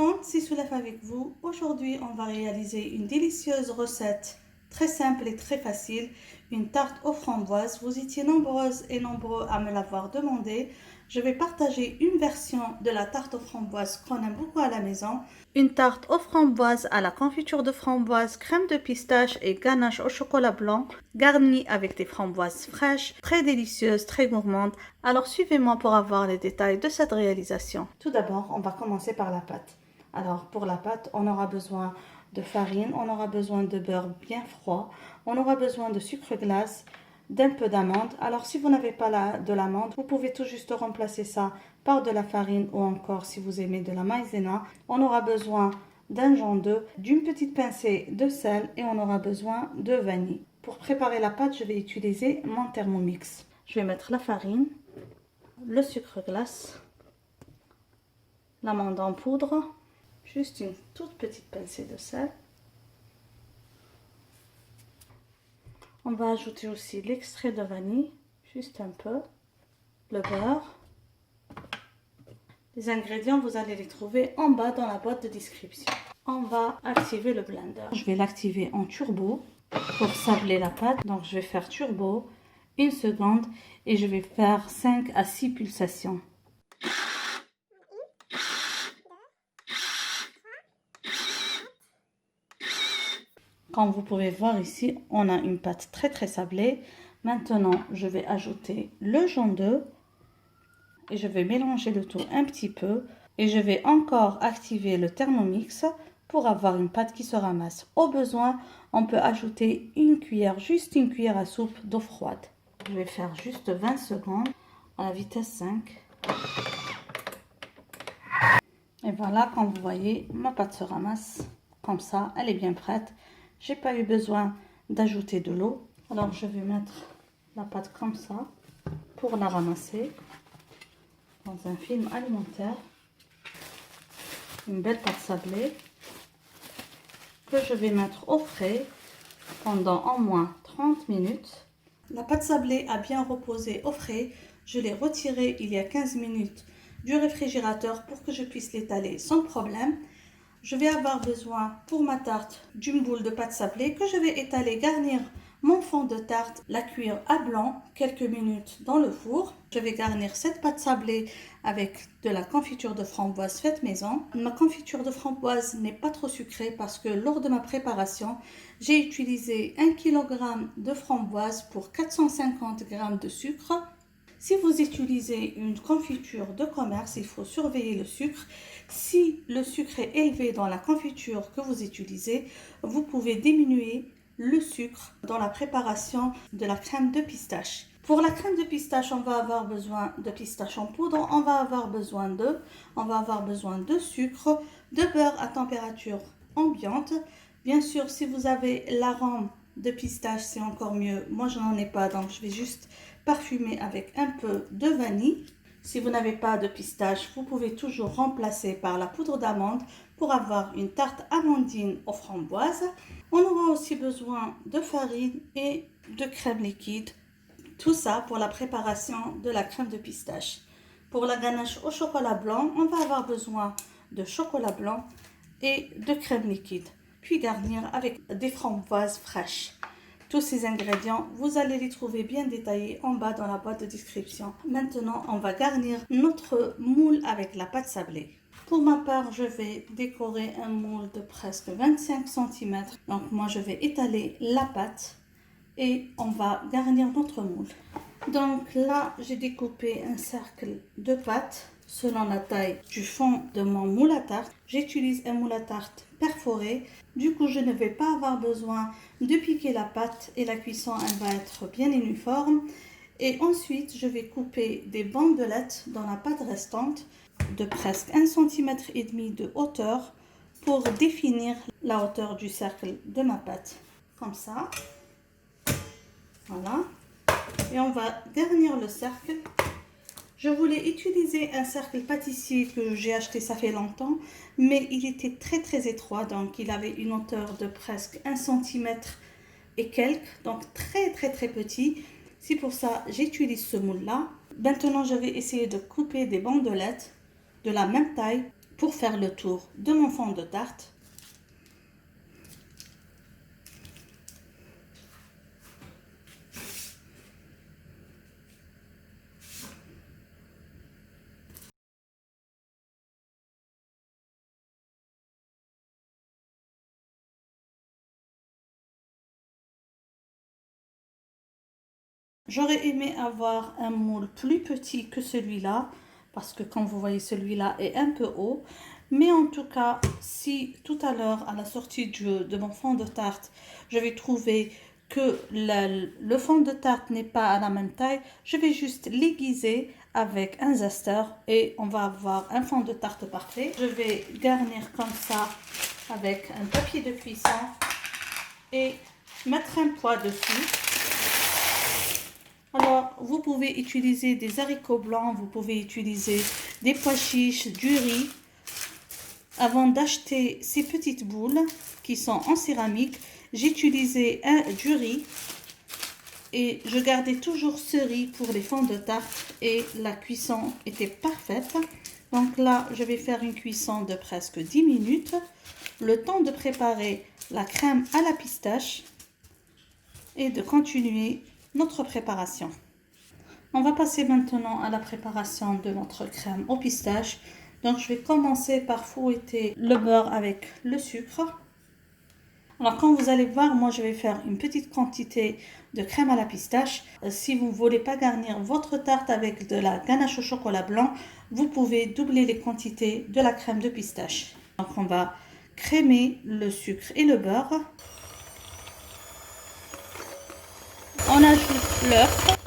monde, c'est Soulef avec vous. Aujourd'hui, on va réaliser une délicieuse recette très simple et très facile, une tarte aux framboises. Vous étiez nombreuses et nombreux à me l'avoir demandé. Je vais partager une version de la tarte aux framboises qu'on aime beaucoup à la maison. Une tarte aux framboises à la confiture de framboise, crème de pistache et ganache au chocolat blanc, garnie avec des framboises fraîches, très délicieuse, très gourmande. Alors suivez-moi pour avoir les détails de cette réalisation. Tout d'abord, on va commencer par la pâte. Alors pour la pâte, on aura besoin de farine, on aura besoin de beurre bien froid, on aura besoin de sucre glace, d'un peu d'amande. Alors si vous n'avez pas de l'amande, vous pouvez tout juste remplacer ça par de la farine ou encore si vous aimez de la maïzena. On aura besoin d'un jaune d'œuf, d'une petite pincée de sel et on aura besoin de vanille. Pour préparer la pâte, je vais utiliser mon Thermomix. Je vais mettre la farine, le sucre glace, l'amande en poudre, juste une toute petite pincée de sel. On va ajouter aussi l'extrait de vanille, juste un peu, le beurre. Les ingrédients, vous allez les trouver en bas dans la boîte de description. On va activer le blender. Je vais l'activer en turbo pour sabler la pâte. Donc je vais faire turbo, 1 seconde et je vais faire 5 à 6 pulsations. Comme vous pouvez voir ici, on a une pâte très sablée. Maintenant, je vais ajouter le jaune d'œuf et je vais mélanger le tout un petit peu. Et je vais encore activer le Thermomix pour avoir une pâte qui se ramasse. Au besoin, on peut ajouter une cuillère, juste une cuillère à soupe d'eau froide. Je vais faire juste 20 secondes à la vitesse 5. Et voilà, comme vous voyez, ma pâte se ramasse comme ça. Elle est bien prête. J'ai pas eu besoin d'ajouter de l'eau. Alors je vais mettre la pâte comme ça pour la ramasser dans un film alimentaire. Une belle pâte sablée que je vais mettre au frais pendant au moins 30 minutes. La pâte sablée a bien reposé au frais. Je l'ai retirée il y a 15 minutes du réfrigérateur pour que je puisse l'étaler sans problème. Je vais avoir besoin pour ma tarte d'une boule de pâte sablée que je vais étaler, garnir mon fond de tarte, la cuire à blanc quelques minutes dans le four. Je vais garnir cette pâte sablée avec de la confiture de framboise faite maison. Ma confiture de framboise n'est pas trop sucrée parce que lors de ma préparation, j'ai utilisé 1 kg de framboise pour 450 g de sucre. Si vous utilisez une confiture de commerce, il faut surveiller le sucre. Si le sucre est élevé dans la confiture que vous utilisez, vous pouvez diminuer le sucre dans la préparation de la crème de pistache. Pour la crème de pistache, on va avoir besoin de pistache en poudre, on va avoir besoin de sucre, de beurre à température ambiante. Bien sûr, si vous avez l'arôme de pistache, c'est encore mieux. Moi, je n'en ai pas, donc je vais juste parfumer avec un peu de vanille. Si vous n'avez pas de pistache, vous pouvez toujours remplacer par la poudre d'amande pour avoir une tarte amandine aux framboises. On aura aussi besoin de farine et de crème liquide. Tout ça pour la préparation de la crème de pistache. Pour la ganache au chocolat blanc, on va avoir besoin de chocolat blanc et de crème liquide. Puis garnir avec des framboises fraîches. Tous ces ingrédients, vous allez les trouver bien détaillés en bas dans la boîte de description. Maintenant, on va garnir notre moule avec la pâte sablée. Pour ma part, je vais décorer un moule de presque 25 cm. Donc moi, je vais étaler la pâte et on va garnir notre moule. Donc là, j'ai découpé un cercle de pâte selon la taille du fond de mon moule à tarte. J'utilise un moule à tarte perforé. Du coup, je ne vais pas avoir besoin de piquer la pâte et la cuisson, elle va être bien uniforme. Et ensuite, je vais couper des bandelettes dans la pâte restante de presque 1,5 cm de hauteur pour définir la hauteur du cercle de ma pâte. Comme ça. Voilà. Et on va garnir le cercle. Je voulais utiliser un cercle pâtissier que j'ai acheté ça fait longtemps, mais il était très étroit, donc il avait une hauteur de presque 1 cm et quelques, donc très petit. C'est pour ça que j'utilise ce moule là. Maintenant je vais essayer de couper des bandelettes de la même taille pour faire le tour de mon fond de tarte. J'aurais aimé avoir un moule plus petit que celui-là, parce que comme vous voyez, celui-là est un peu haut. Mais en tout cas, si tout à l'heure, à la sortie de mon fond de tarte, je vais trouver que le fond de tarte n'est pas à la même taille, je vais juste l'aiguiser avec un zester et on va avoir un fond de tarte parfait. Je vais garnir comme ça avec un papier de cuisson et mettre un poids dessus. Alors, vous pouvez utiliser des haricots blancs, vous pouvez utiliser des pois chiches, du riz. Avant d'acheter ces petites boules qui sont en céramique, j'utilisais du riz et je gardais toujours ce riz pour les fonds de tarte et la cuisson était parfaite. Donc là, je vais faire une cuisson de presque 10 minutes. Le temps de préparer la crème à la pistache et de continuer notre préparation. On va passer maintenant à la préparation de notre crème aux pistaches. Donc je vais commencer par fouetter le beurre avec le sucre. Alors comme vous allez voir, moi je vais faire une petite quantité de crème à la pistache. Si vous ne voulez pas garnir votre tarte avec de la ganache au chocolat blanc, vous pouvez doubler les quantités de la crème de pistache. Donc on va crémer le sucre et le beurre. On ajoute l'œuf.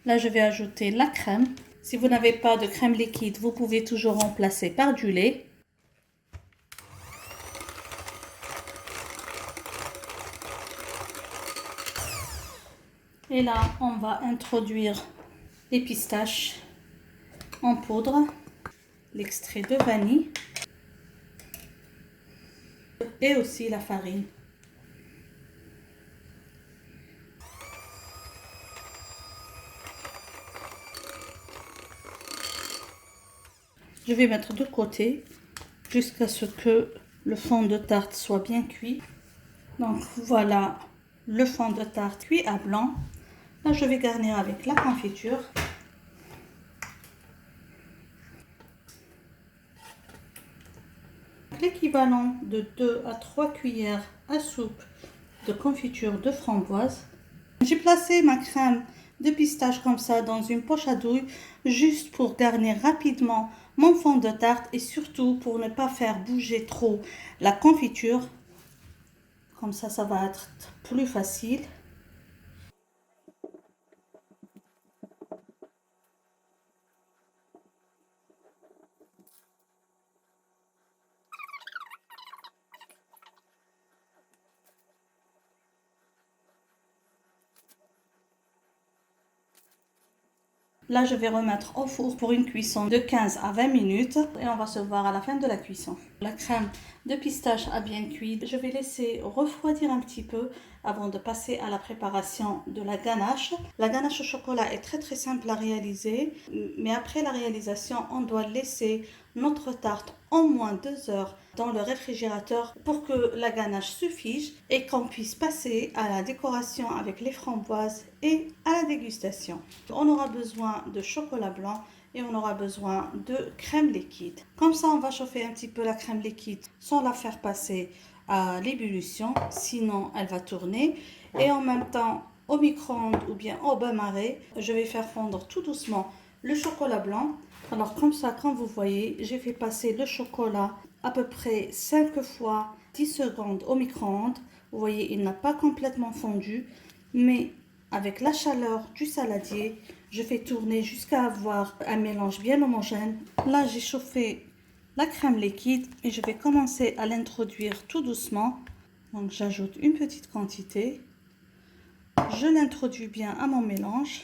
Là, je vais ajouter la crème. Si vous n'avez pas de crème liquide, vous pouvez toujours remplacer par du lait. Et là, on va introduire les pistaches en poudre, l'extrait de vanille et aussi la farine. Je vais mettre de côté jusqu'à ce que le fond de tarte soit bien cuit. Donc voilà le fond de tarte cuit à blanc. Là, je vais garnir avec la confiture. L'équivalent de 2 à 3 cuillères à soupe de confiture de framboise. J'ai placé ma crème de pistache comme ça dans une poche à douille juste pour garnir rapidement mon fond de tarte et surtout pour ne pas faire bouger trop la confiture. Comme ça va être plus facile. Là, je vais remettre au four pour une cuisson de 15 à 20 minutes et on va se voir à la fin de la cuisson. La crème de pistache a bien cuit. Je vais laisser refroidir un petit peu avant de passer à la préparation de la ganache. La ganache au chocolat est très simple à réaliser, mais après la réalisation, on doit laisser notre tarte au moins 2 heures dans le réfrigérateur pour que la ganache se fige et qu'on puisse passer à la décoration avec les framboises et à la dégustation. On aura besoin de chocolat blanc et on aura besoin de crème liquide. Comme ça, on va chauffer un petit peu la crème liquide sans la faire passer à l'ébullition, sinon elle va tourner. Et en même temps, au micro-ondes ou bien au bain-marie, je vais faire fondre tout doucement le chocolat blanc. Alors comme ça, comme vous voyez, j'ai fait passer le chocolat à peu près 5 fois 10 secondes au micro-ondes. Vous voyez, il n'a pas complètement fondu, mais avec la chaleur du saladier, je fais tourner jusqu'à avoir un mélange bien homogène. Là, j'ai chauffé la crème liquide et je vais commencer à l'introduire tout doucement. Donc, j'ajoute une petite quantité. Je l'introduis bien à mon mélange.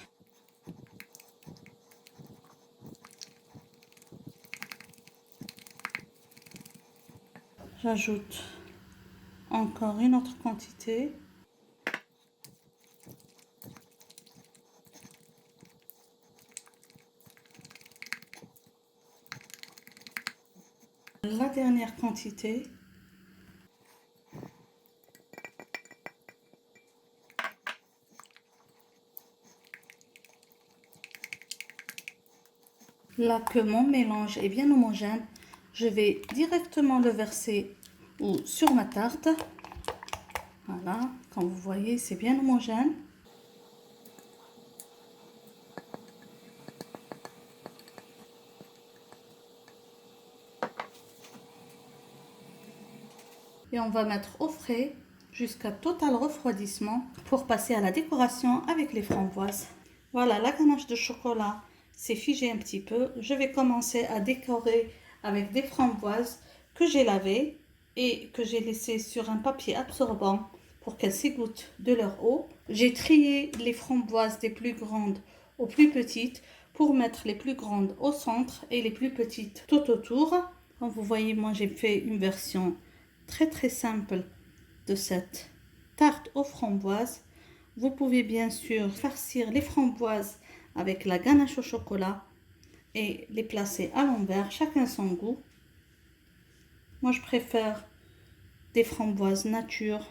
J'ajoute encore une autre quantité. la dernière quantité. Là que mon mélange est bien homogène, je vais directement le verser sur ma tarte. Voilà, comme vous voyez, c'est bien homogène. Et on va mettre au frais jusqu'à total refroidissement pour passer à la décoration avec les framboises. Voilà, la ganache de chocolat s'est figée un petit peu. Je vais commencer à décorer avec des framboises que j'ai lavées et que j'ai laissées sur un papier absorbant pour qu'elles s'égouttent de leur eau. J'ai trié les framboises des plus grandes aux plus petites pour mettre les plus grandes au centre et les plus petites tout autour. Comme vous voyez, moi j'ai fait une version très simple de cette tarte aux framboises. Vous pouvez bien sûr farcir les framboises avec la ganache au chocolat et les placer à l'envers, chacun son goût. Moi je préfère des framboises nature,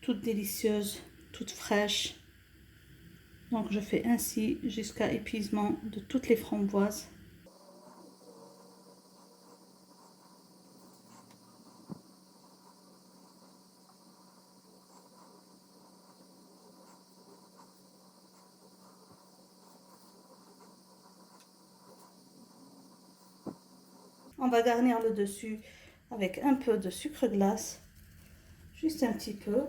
toutes délicieuses, toutes fraîches. Donc je fais ainsi jusqu'à épuisement de toutes les framboises. On va garnir le dessus avec un peu de sucre glace, juste un petit peu,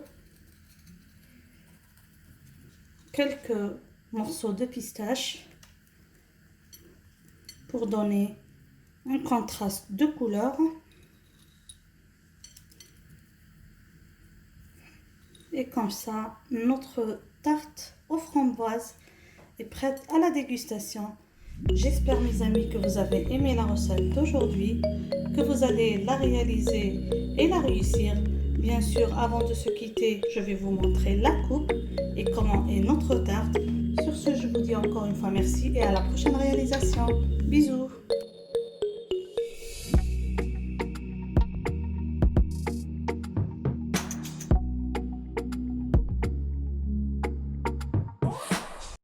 quelques morceaux de pistache pour donner un contraste de couleur. Et comme ça, notre tarte aux framboises est prête à la dégustation. J'espère mes amis que vous avez aimé la recette d'aujourd'hui, que vous allez la réaliser et la réussir. Bien sûr, avant de se quitter, je vais vous montrer la coupe et comment est notre tarte. Sur ce, je vous dis encore une fois merci et à la prochaine réalisation. Bisous!